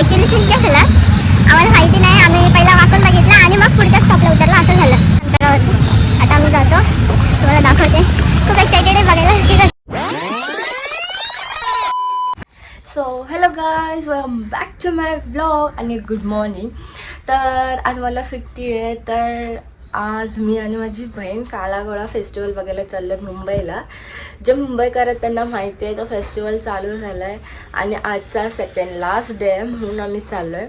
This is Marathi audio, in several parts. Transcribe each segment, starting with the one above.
ॲक्च्युली सिंकला झाला, आम्हाला माहिती नाही. आम्ही पहिला वाकून बघितला आणि मग पुढच्या स्टॉपला उतरला, असं झालं अंतरावरती. आता आम्ही जातो, तुम्हाला दाखवते. खूप एक्साइटेड आहे बघायला की. So hello guys, welcome back to my vlog आणि गुड मॉर्निंग. तर आज मला सुट्टी आहे, तर आज मी आणि माझी बहीण कालाघोडा फेस्टिवल बघायला चाललो आहे मुंबईला. जे मुंबईकर आहेत त्यांना माहिती आहे तो फेस्टिवल चालू झाला आहे आणि आजचा सेकंड लास्ट डे म्हणून आम्ही चाललो आहे.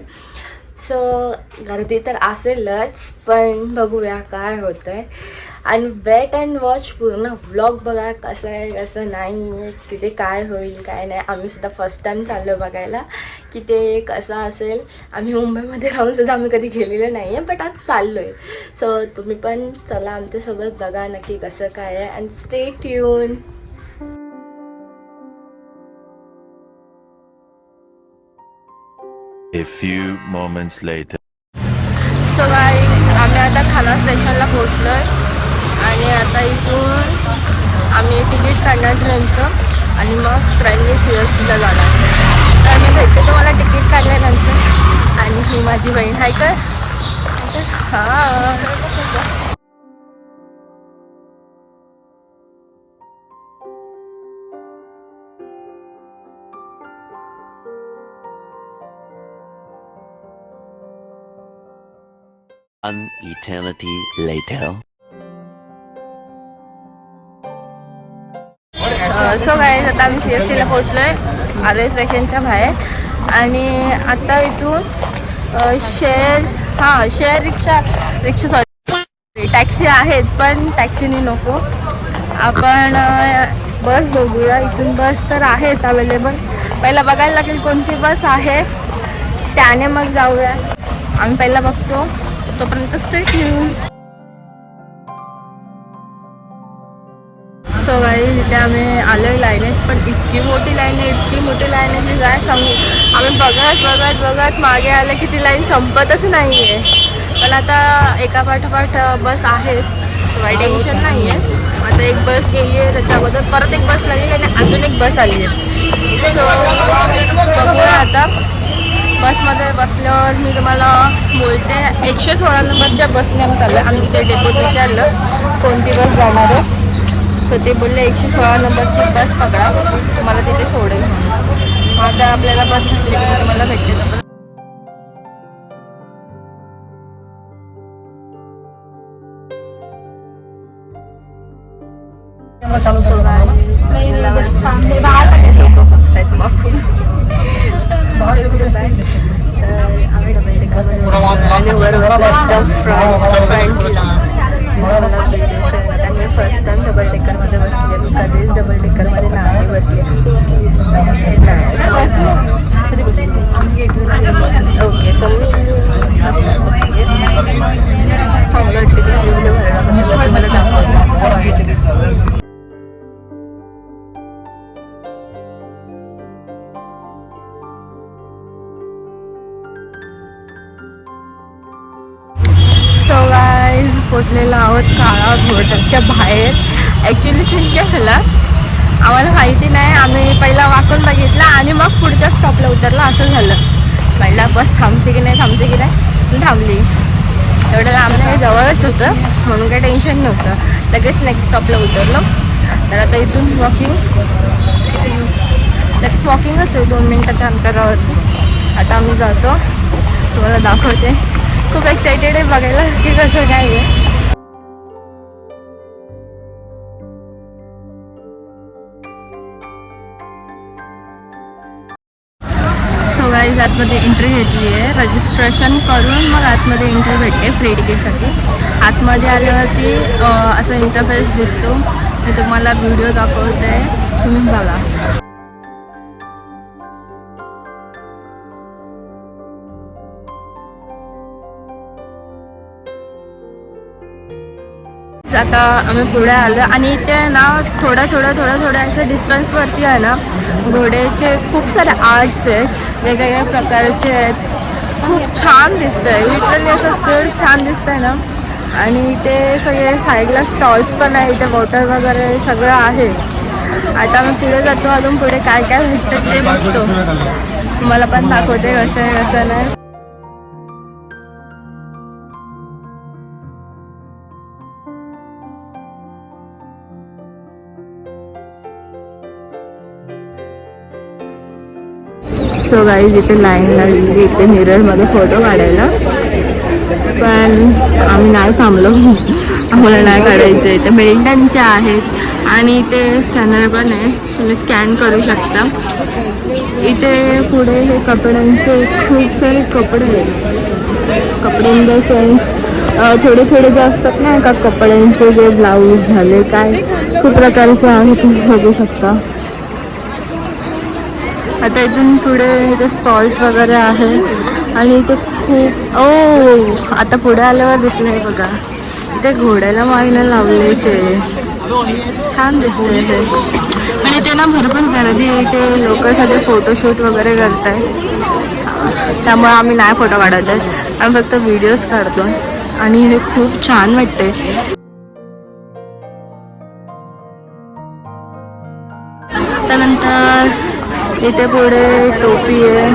सो गर्दी तर असेलच, पण बघूया काय होतं आहे. आणि वेट अँड वॉच पूर्ण व्लॉग बघा कसं आहे कसं नाही, तिथे काय होईल काय नाही. आम्ही सुद्धा फर्स्ट टाईम चाललो बघायला की ते कसं असेल. आम्ही मुंबईमध्ये राहूनसुद्धा आम्ही कधी गेलेलो नाही आहे, बट आज चाललो आहे. सो तुम्ही पण चला आमच्यासोबत बघा नक्की कसं काय आहे and stay tune. A few moments later. So guys, आम्ही आता खाना स्टेशनला पोहोचलो आहे आणि आता इथून आम्ही तिकीट काढणार ट्रेनचं आणि मग ट्रेनने CSTला जाणार. तर मी भेटते तुम्हाला तिकीट काढल्यानंतर. आणि ही माझी बहीण आहे का. हां, An eternity later. So guys, आता आम्ही CSTला पोहोचलो आहे आरे स्टेशनच्या बाहेर. आणि आता इथून शेअर रिक्षा सॉरी टॅक्सी आहेत, पण टॅक्सीनी नको, आपण बस बघूया. इथून बस तर आहेत अवेलेबल, पहिला बघायला लागेल कोणती बस आहे, त्याने मग जाऊया. आम्ही पहिला बघतो, तोपर्यंत स्टे ट्यून. सो गाईज, इथे आम्ही आलो आहे लाईनीत, पण इतकी मोठी लाईन आहे की काय सांगू. आम्ही बघत मागे आलं की ती लाईन संपतच नाही आहे. पण आता एका पाठोपाठ बस आहेत, सो काही टेन्शन नाही आहे. आता एक बस गेली आहे, त्याच्या अगोदर परत एक बस लागली आणि अजून एक बस आली आहे. सो बघूया आता. बसमध्ये बसल्यावर मी तुम्हाला बोलते. 116 नंबरच्या बसने आम्ही चाललो आहे. आम्ही तिथे डेपोत विचारलं कोणती बस जाणार आहे, सो ते बोलले 116 नंबरची बस पकडा, तुम्हाला तिथे सोडेल. आता आपल्याला बस भेटली की तुम्हाला भेटते. मी फर्स्ट टाइम डबल डेकरमध्ये बसले. मी कधीच डबल डेकरमध्ये नाही बसले. तू बसली नाही? कधी बसली? ओके, सो मी फर्स्ट टाइम बसली. चांगलं वाटते की व्हिडिओ भरायला तुम्हाला दाखवलं. सो गाईज, पोचलेलो आहोत काळाघोडाच्या बाहेर. ॲक्च्युली सीन काय झाला आम्हाला माहिती नाही. आम्ही पहिला वाकून बघितला आणि मग पुढच्या स्टॉपला उतरला, असं झालं. म्हटलं बस थांबते की नाही, थांबली. एवढं लांब नाही, जवळच होतं म्हणून काही टेन्शन नव्हतं. लगेच नेक्स्ट स्टॉपला उतरलो. तर आता इथून लगेच वॉकिंगच आहे 2 मिनिटाच्या अंतरावरती. आता आम्ही जातो, तुम्हाला दाखवते. खूप एक्साइटेड आहे बघायला की कसं काय आहे. सो गाईज, आतमध्ये एंट्री घेतली आहे. रजिस्ट्रेशन करून मग आतमध्ये एंट्री भेटते फ्री तिकीटसाठी. आतमध्ये आल्यावरती असं इंटरफेस दिसतो. मी तुम्हाला व्हिडिओ दाखवते, तुम्ही बघा. आता आम्ही पुढे आलो आणि इथे ना थोड्या असं डिस्टन्सवरती आहे ना घोड्याचे खूप सारे आर्ट्स आहेत, वेगवेगळ्या प्रकारचे आहेत. खूप छान दिसतं आहे, लिटरली असं खूप छान दिसतं आहे ना. आणि इथे सगळे साईडला स्टॉल्स पण आहे, इथे वॉटर वगैरे सगळं आहे. आता आम्ही पुढे जातो, अजून पुढे काय काय भेटतं ते बघतो. तुम्हाला पण दाखवते कसं आहे कसं नाही. सो गाईज इथे लाईन लागली इथे मिररमध्ये फोटो काढायला, पण आम्ही नाही थांबलो. आम्हाला नाही काढायचं. इथे बेल्टनचे आहेत आणि इथे स्कॅनर पण आहे, तुम्ही स्कॅन करू शकता. इथे पुढे हे कपड्यांचे खूप सारे कपडे आहेत. कपडे इन द सेन्स थोडे थोडे जे असतात ना का कपड्यांचे जे ब्लाऊज झाले काय खूप प्रकारचे आहेत, तुम्ही बघू शकता. आता इथून पुढे इथे स्टॉल्स वगैरे आहे आणि इथे खूप आता पुढे आल्यावर दिसले बघा इथे घोड्याला मागणं लावले ते छान दिसते हे. आणि इथे ना भरपूर गर्दी आहे, इथे लोक सगळे फोटोशूट वगैरे करत आहेत. त्यामुळे आम्ही नाही फोटो काढत आहेत, आम्ही फक्त व्हिडिओज काढतो आणि हे खूप छान वाटते. त्यानंतर इथे पुढे टोपी आहे,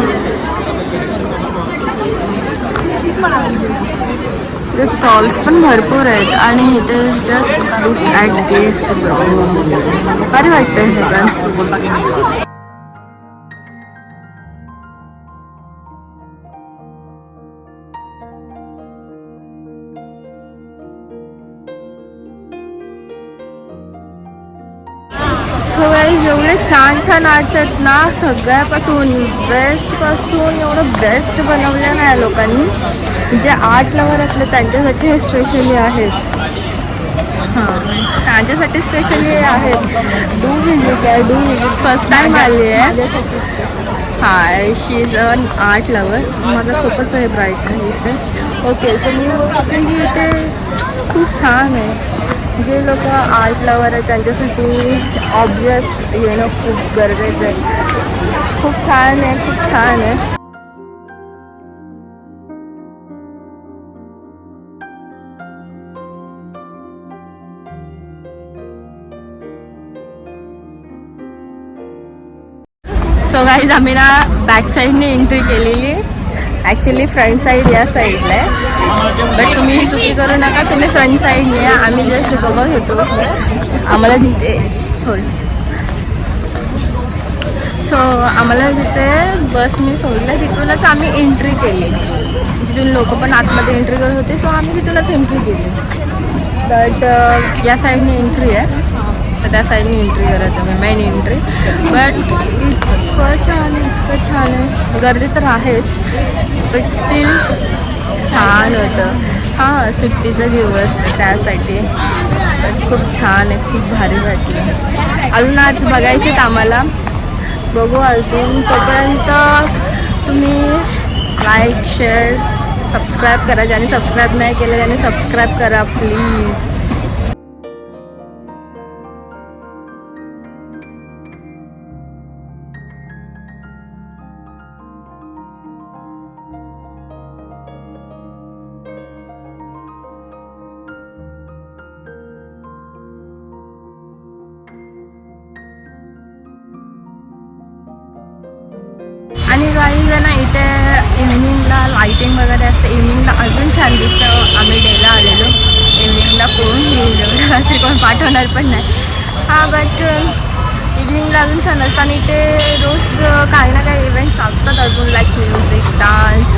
इथे स्टॉल्स पण भरपूर आहेत आणि इथे जस्ट लुक ॲट दिस भारी वाटतं हे पण. सो गाईज एवढे छान छान आर्ट्स आहेत ना, सगळ्यापासून बेस्टपासून एवढं बेस्ट बनवलं ना या लोकांनी. जे आर्ट लवर असले त्यांच्यासाठी हे स्पेशली आहेत. हां त्यांच्यासाठी स्पेशली आहेत. डू व्हिजिट आहे, डू व्हिजिट फर्स्ट टाईम आली आहे. Hi she is an art lover. माझा खूपच आहे ब्राईट दिसते. ओके सो मी बोलते की इथे खूप छान आहे. जे लोक आर्ट लवर आहे त्यांच्यासाठी ऑब्वियस येणं खूप गरजेचं आहे. खूप छान आहे, खूप छान आहे. सो गाईज आम्ही ना बॅक साईडने एंट्री केलेली, ॲक्च्युली फ्रंट साईड या साईडला आहे, बट तुम्ही ही चुकी करू नका, तुम्ही फ्रंट साईडने या. आम्ही जस्ट बघत होतो, आम्हाला तिथे सो आम्हाला जिथे बसने सोडलं तिथूनच आम्ही एंट्री केली. जिथून लोक पण आतमध्ये एंट्री करत होते, सो आम्ही तिथूनच एंट्री केली. बट या साईडने एंट्री आहे, तर त्या साईडने एंट्री करत आहे मेन एंट्री. बट इतकं छान आहे, इतकं छान आहे. गर्दी तर आहेच बट स्टील छान होतं. हां सुट्टीचा दिवस त्यासाठी खूप छान आहे, खूप भारी वाटलं. अजून आज बघायचेत आम्हाला, बघू अजून. तोपर्यंत तुम्ही लाईक शेअर सबस्क्राईब करा, ज्याने सबस्क्राईब नाही केलं त्याने सबस्क्राईब करा प्लीज. आणि गाईज आहे ना इथे इव्हनिंगला लाईटिंग वगैरे असते, इव्हनिंगला अजून छान दिसतं. आम्ही डेला आलेलो इव्हनिंगला, कोण पाठवणार पण नाही. हां बट इव्हनिंगला अजून छान असतं आणि इथे रोज काही ना काही इव्हेंट्स असतात अजून, लाईक म्युझिक, डान्स,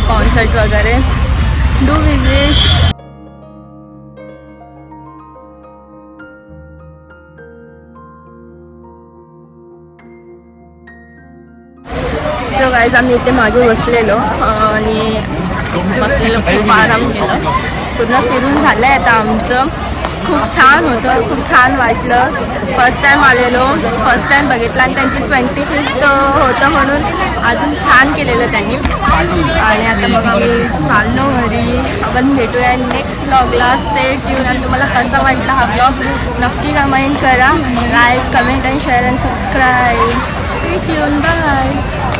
कॉन्सर्ट वगैरे. Do visit. सो गाईज आम्ही इथे मागे बसलेलो आणि खूप आराम केला. पूर्ण फिरून झालं आहे आता आमचं. खूप छान होतं, खूप छान वाटलं. फर्स्ट टाईम आलेलो, फर्स्ट टाईम बघितलं आणि त्यांची 25th होतं म्हणून अजून छान केलेलं त्यांनी. आणि आता मग आम्ही चाललो घरी. आपण भेटूया नेक्स्ट व्लॉगला. Stay tune. आणि तुम्हाला कसा वाटला हा व्लॉग नक्की कमेंट करा. लाईक, कमेंट आणि share and subscribe. Stay tune. Bye.